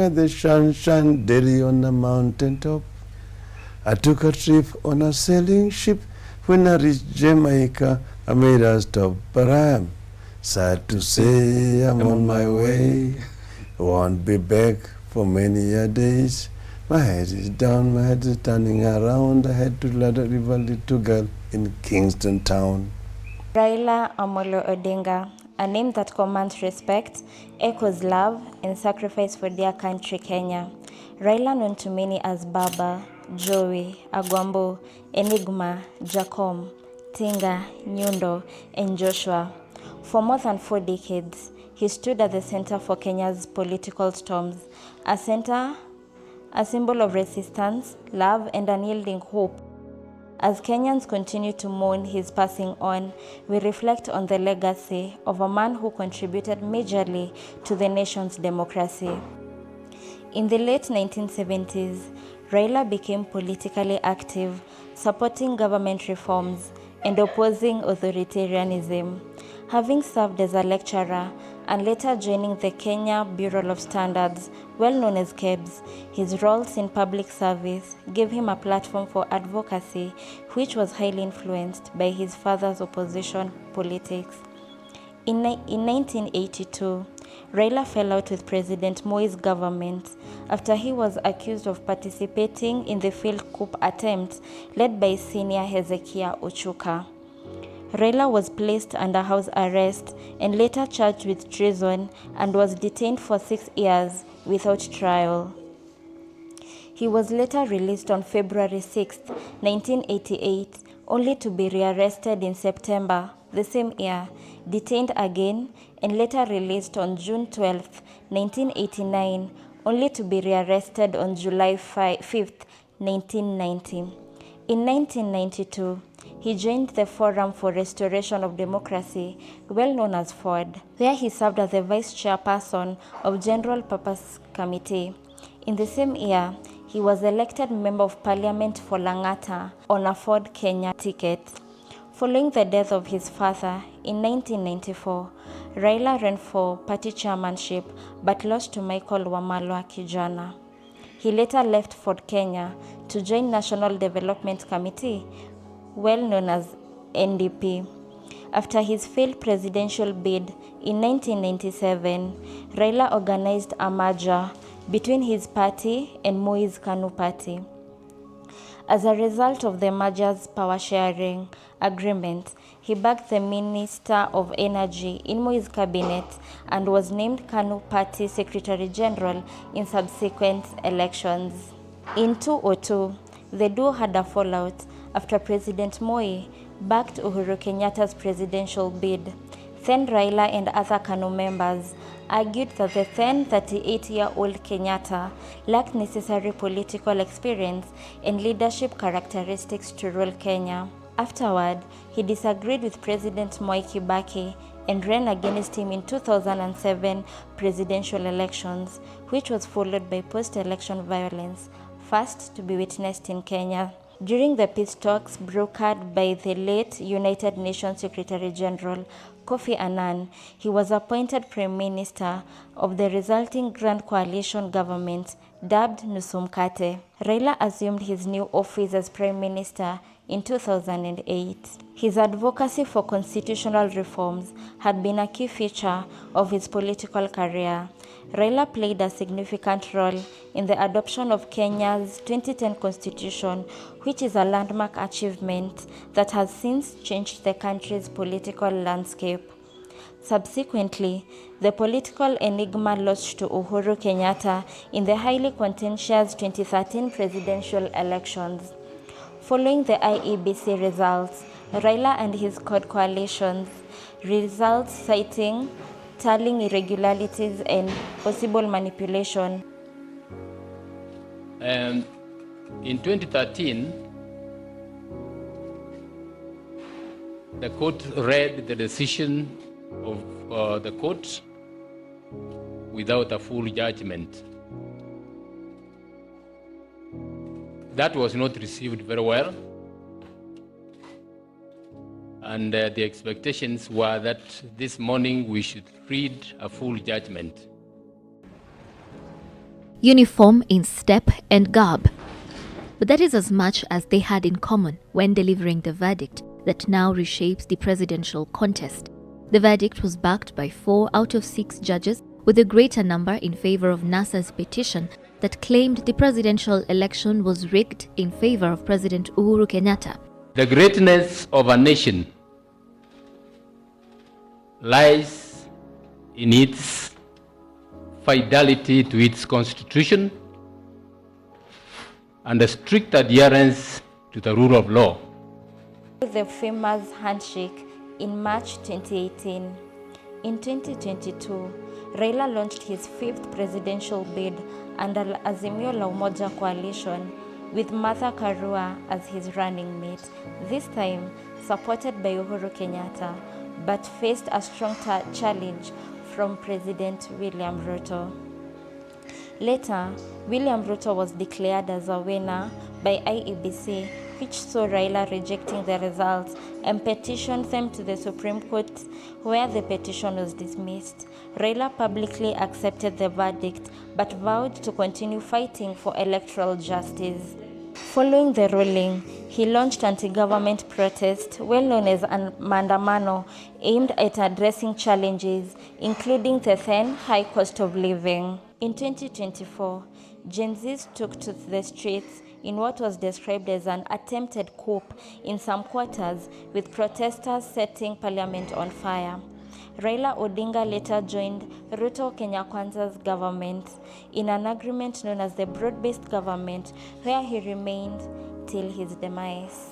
where the sun shine daily on the mountain top. I took a trip on a sailing ship. When I reached Jamaica, I made a stop, but I am sad to say I'm on my way. Won't be back for many a days. My head is down, my head is turning around. I had to let a river little girl in Kingston town. Raila Amolo Odinga, a name that commands respect, echoes love and sacrifice for their country, Kenya. Raila, known to many as Baba, Joey, Agwambo, Enigma, Jacom, Tinga, Nyundo, and Joshua. For more than 4 decades, he stood at the center for Kenya's political storms, a symbol of resistance, love, and unyielding hope. As Kenyans continue to mourn his passing on, we reflect on the legacy of a man who contributed majorly to the nation's democracy. In the late 1970s, Raila became politically active, supporting government reforms and opposing authoritarianism. Having served as a lecturer and later joining the Kenya Bureau of Standards, well known as KEBS, his roles in public service gave him a platform for advocacy, which was highly influenced by his father's opposition politics. In 1982, Raila fell out with President Moi's government after he was accused of participating in the failed coup attempt led by senior Hezekiah Ochuka. Raila was placed under house arrest and later charged with treason and was detained for 6 years without trial. He was later released on February 6, 1988, only to be rearrested in September the same year, detained again, and later released on June 12, 1989, only to be rearrested on July 5, 1990. In 1992, he joined the Forum for Restoration of Democracy, well known as FORD, where he served as the vice chairperson of General Purpose Committee. In the same year, he was elected Member of Parliament for Lang'ata on a Ford Kenya ticket. Following the death of his father in 1994, Raila ran for party chairmanship but lost to Michael Wamalwa Kijana. He later left Ford Kenya to join National Development Committee, well known as NDP. After his failed presidential bid in 1997, Raila organized a merger between his party and Moi's KANU party. As a result of the merger's power-sharing agreement, he backed the Minister of Energy in Moi's cabinet and was named KANU Party Secretary General in subsequent elections. In 2002, the duo had a fallout after President Moi backed Uhuru Kenyatta's presidential bid. Then Raila and other KANU members argued that the then 38-year-old Kenyatta lacked necessary political experience and leadership characteristics to rule Kenya. Afterward, he disagreed with President Mwai Kibaki and ran against him in 2007 presidential elections, which was followed by post-election violence, first to be witnessed in Kenya. During the peace talks brokered by the late United Nations Secretary General Kofi Annan, he was appointed Prime Minister of the resulting Grand Coalition government, dubbed Nusu Mkate. Raila assumed his new office as Prime Minister in 2008. His advocacy for constitutional reforms had been a key feature of his political career. Raila played a significant role in the adoption of Kenya's 2010 constitution, which is a landmark achievement that has since changed the country's political landscape. Subsequently, the political enigma lost to Uhuru Kenyatta in the highly contentious 2013 presidential elections. Following the IEBC results, Raila and his coalition's results citing tallying irregularities and possible manipulation. And in 2013, the court read the decision of the court without a full judgment. That was not received very well, and the expectations were that this morning we should read a full judgment. uniform in step and garb. But that is as much as they had in common when delivering the verdict that now reshapes the presidential contest. The verdict was backed by 4 out of 6 judges, with a greater number in favor of NASA's petition that claimed the presidential election was rigged in favor of President Uhuru Kenyatta. The greatness of a nation lies in its fidelity to its constitution and a strict adherence to the rule of law. The famous handshake in March 2018. In 2022, Raila launched his 5th presidential bid under Azimio la Umoja coalition with Martha Karua as his running mate, this time supported by Uhuru Kenyatta, but faced a strong challenge from President William Ruto. Later, William Ruto was declared as a winner by IEBC, which saw Raila rejecting the results and petitioned them to the Supreme Court, where the petition was dismissed. Raila publicly accepted the verdict but vowed to continue fighting for electoral justice. Following the ruling, he launched anti-government protest, well known as maandamano, aimed at addressing challenges, including the then high cost of living. In 2024, Gen Zs took to the streets in what was described as an attempted coup in some quarters, with protesters setting parliament on fire. Raila Odinga later joined Ruto Kenya Kwanza's government in an agreement known as the broad-based government, where he remained till his demise.